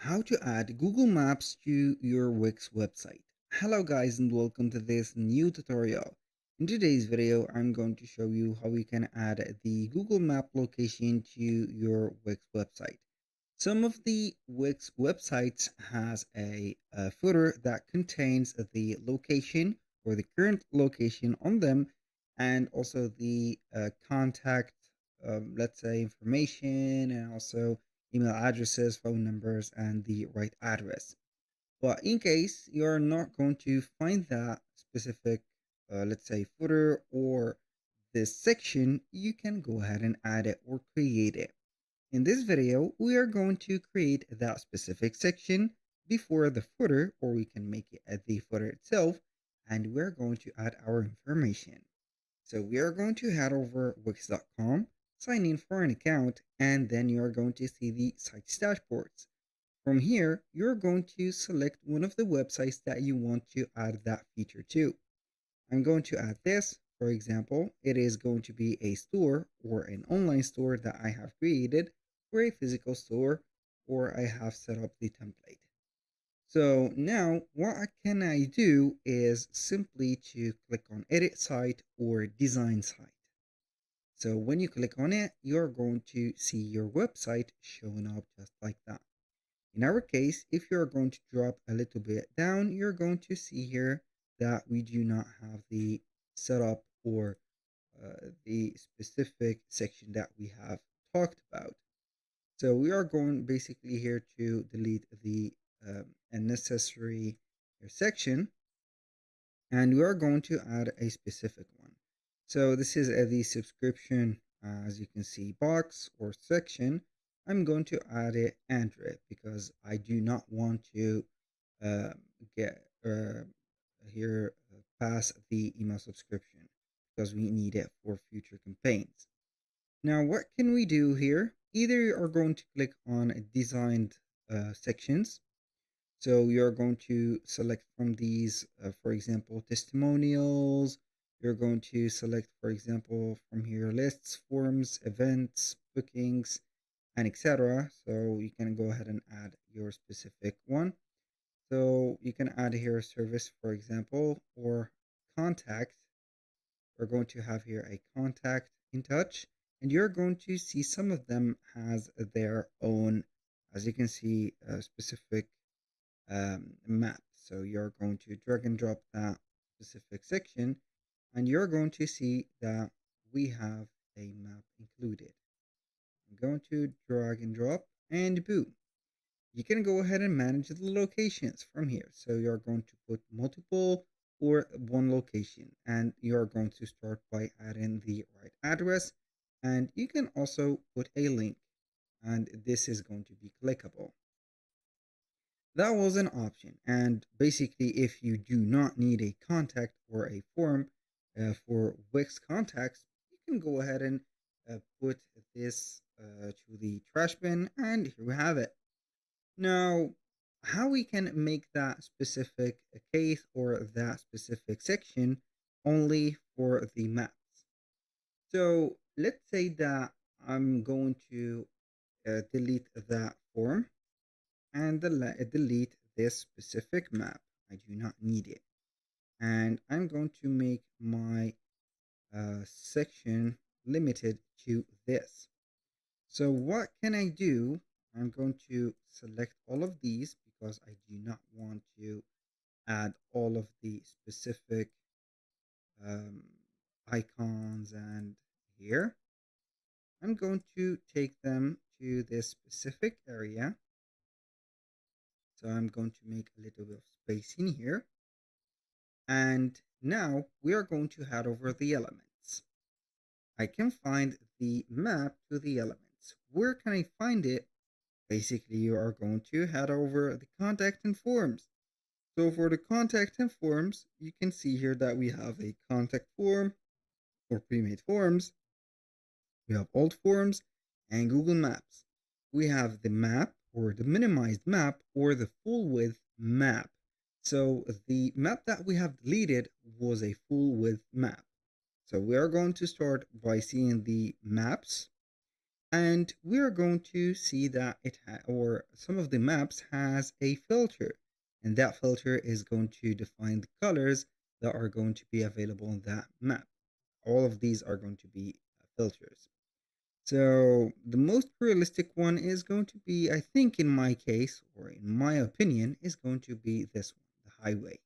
How to add Google Maps to your Wix website. Hello guys and welcome to this new tutorial. In today's video, I'm going to show you how you can add the Google Map location to your Wix website. Some of the Wix websites has a footer that contains the location or the current location on them and also the contact, let's say information, and also email addresses, phone numbers, and the right address. But in case you're not going to find that specific, let's say footer or this section, you can go ahead and add it or create it. In this video, we are going to create that specific section before the footer, or we can make it at the footer itself, and we're going to add our information. So we are going to head over wix.com, sign in for an account, and then you are going to see the site's dashboards. From here, you're going to select one of the websites that you want to add that feature to. I'm going to add this. For example, it is going to be a store or an online store that I have created for a physical store, or I have set up the template. So now what can I do is simply to click on edit site or design site. So when you click on it, you're going to see your website showing up just like that. In our case, if you're going to drop a little bit down, you're going to see here that we do not have the setup or the specific section that we have talked about. So we are going basically here to delete the unnecessary section, and we are going to add a specific one. So this is the subscription, as you can see, box or section. I'm going to add it Android because I do not want to uh, get here pass the email subscription because we need it for future campaigns. Now, what can we do here? Either you are going to click on designed sections. So you're going to select from these, for example, testimonials. You're going to select, for example, from here lists, forms, events, bookings, and etc. So you can go ahead and add your specific one. So you can add here service, for example, or contact. We're going to have here a contact in touch, and you're going to see some of them has their own, as you can see, specific map. So you're going to drag and drop that specific section, and you're going to see that we have a map included. I'm going to drag and drop, and boom. You can go ahead and manage the locations from here. So you're going to put multiple or one location, and you're going to start by adding the right address, and you can also put a link, and this is going to be clickable. That was an option, and basically if you do not need a contact or a form for Wix contacts, you can go ahead and put this to the trash bin, and here we have it. Now, how we can make that specific case or that specific section only for the maps. So let's say that I'm going to delete that form and delete this specific map. I do not need it. And I'm going to make my section limited to this. So what can I do? I'm going to select all of these because I do not want to add all of the specific um, icons, and here I'm going to take them to this specific area. So I'm going to make a little bit of space in here. And now we are going to head over the elements. I can find the map to the elements. Where can I find it? Basically, you are going to head over the contact and forms. So for the contact and forms, you can see here that we have a contact form or pre-made forms. We have old forms and Google Maps. We have the map or the minimized map or the full width map. So the map that we have deleted was a full width map. So we are going to start by seeing the maps. And we are going to see that or some of the maps has a filter, and that filter is going to define the colors that are going to be available in that map. All of these are going to be filters. So the most realistic one is going to be, I think in my case, or in my opinion, is going to be this one, the highway.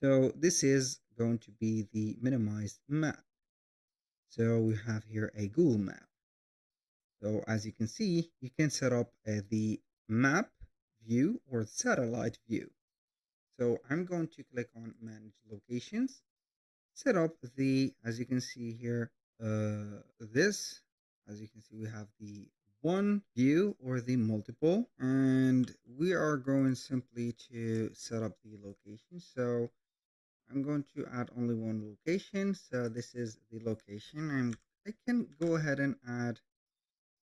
So this is going to be the minimized map. So we have here a Google map. So as you can see, you can set up the map view or satellite view. So I'm going to click on manage locations, set up the, as you can see here, this, as you can see, we have the one view or the multiple, and we are going simply to set up the location. So I'm going to add only one location. So this is the location, and I can go ahead and add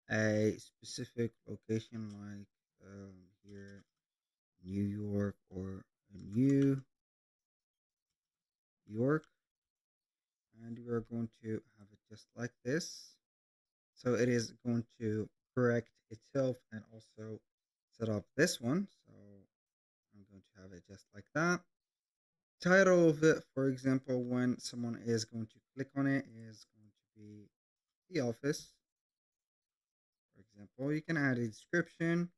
a specific location like here, New York or New York, and we are going to have it just like this. So it is going to correct itself and also set up this one. So I'm going to have it just like that. Title of it, for example, when someone is going to click on it, is going to be the office. For example, you can add a description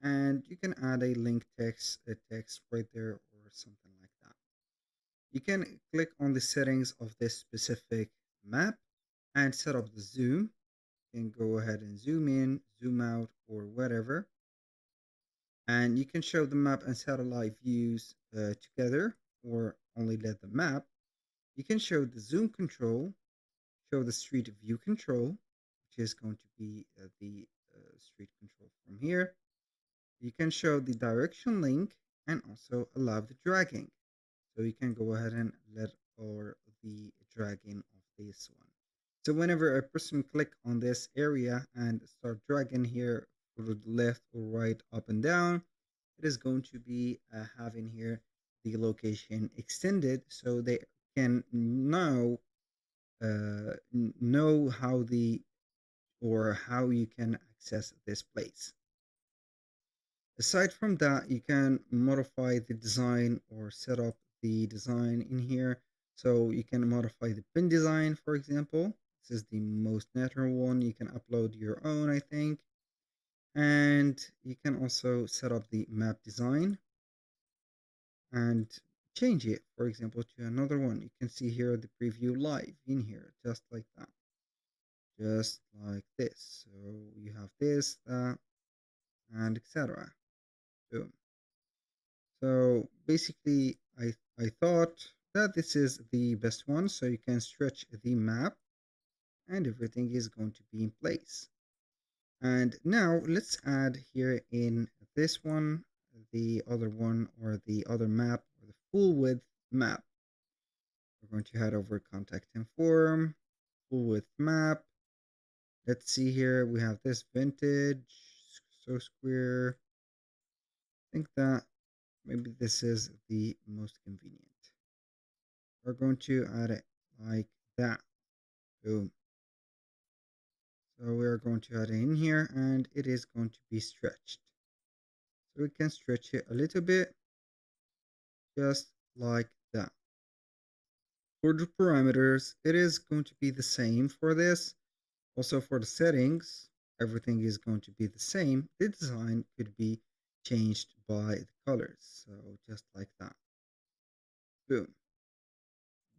and you can add a link text, a text right there or something like that. You can click on the settings of this specific map and set up the zoom. You can go ahead and zoom in, zoom out, or whatever. And you can show the map and satellite views together or only let the map. You can show the zoom control, show the street view control, which is going to be the street control from here. You can show the direction link and also allow the dragging. So you can go ahead and let or the dragging of this one. So whenever a person click on this area and start dragging here to the left or right, up and down, it is going to be having here the location extended so they can know how the or how you can access this place. Aside from that, you can modify the design or set up the design in here. So you can modify the pin design, for example. This is the most natural one. You can upload your own, I think. And you can also set up the map design and change it, for example, to another one. You can see here the preview live in here, just like that. Just like this. So you have this, that, and etc. Boom. So basically, I thought that this is the best one, so you can stretch the map and everything is going to be in place. And now let's add here in this one, the other one or the other map or the full width map. We're going to head over contact and form, full width map. Let's see here, we have this vintage, so square. I think that maybe this is the most convenient. We're going to add it like that. Boom. So we are going to add it in here and it is going to be stretched. So we can stretch it a little bit, just like that. For the parameters, it is going to be the same for this. Also for the settings, everything is going to be the same. The design could be changed by the colors. So just like that. Boom.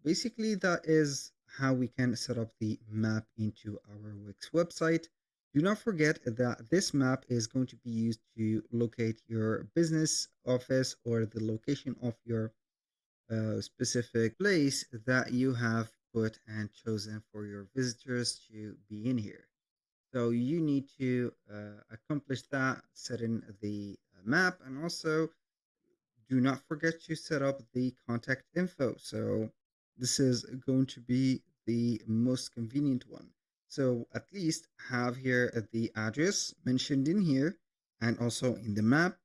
Basically, that is how we can set up the map into our Wix website. Do not forget that this map is going to be used to locate your business office or the location of your specific place that you have put and chosen for your visitors to be in here. So you need to accomplish that, setting the map, and also do not forget to set up the contact info. So this is going to be the most convenient one. So at least have here the address mentioned in here and also in the map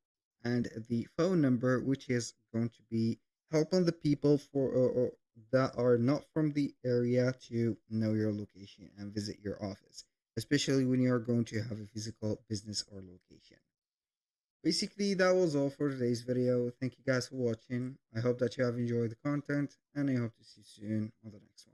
and the phone number, which is going to be helping the people that are not from the area to know your location and visit your office. especially when you are going to have a physical business or location. Basically, that was all for today's video. Thank you guys for watching. I hope that you have enjoyed the content, and I hope to see you soon on the next one.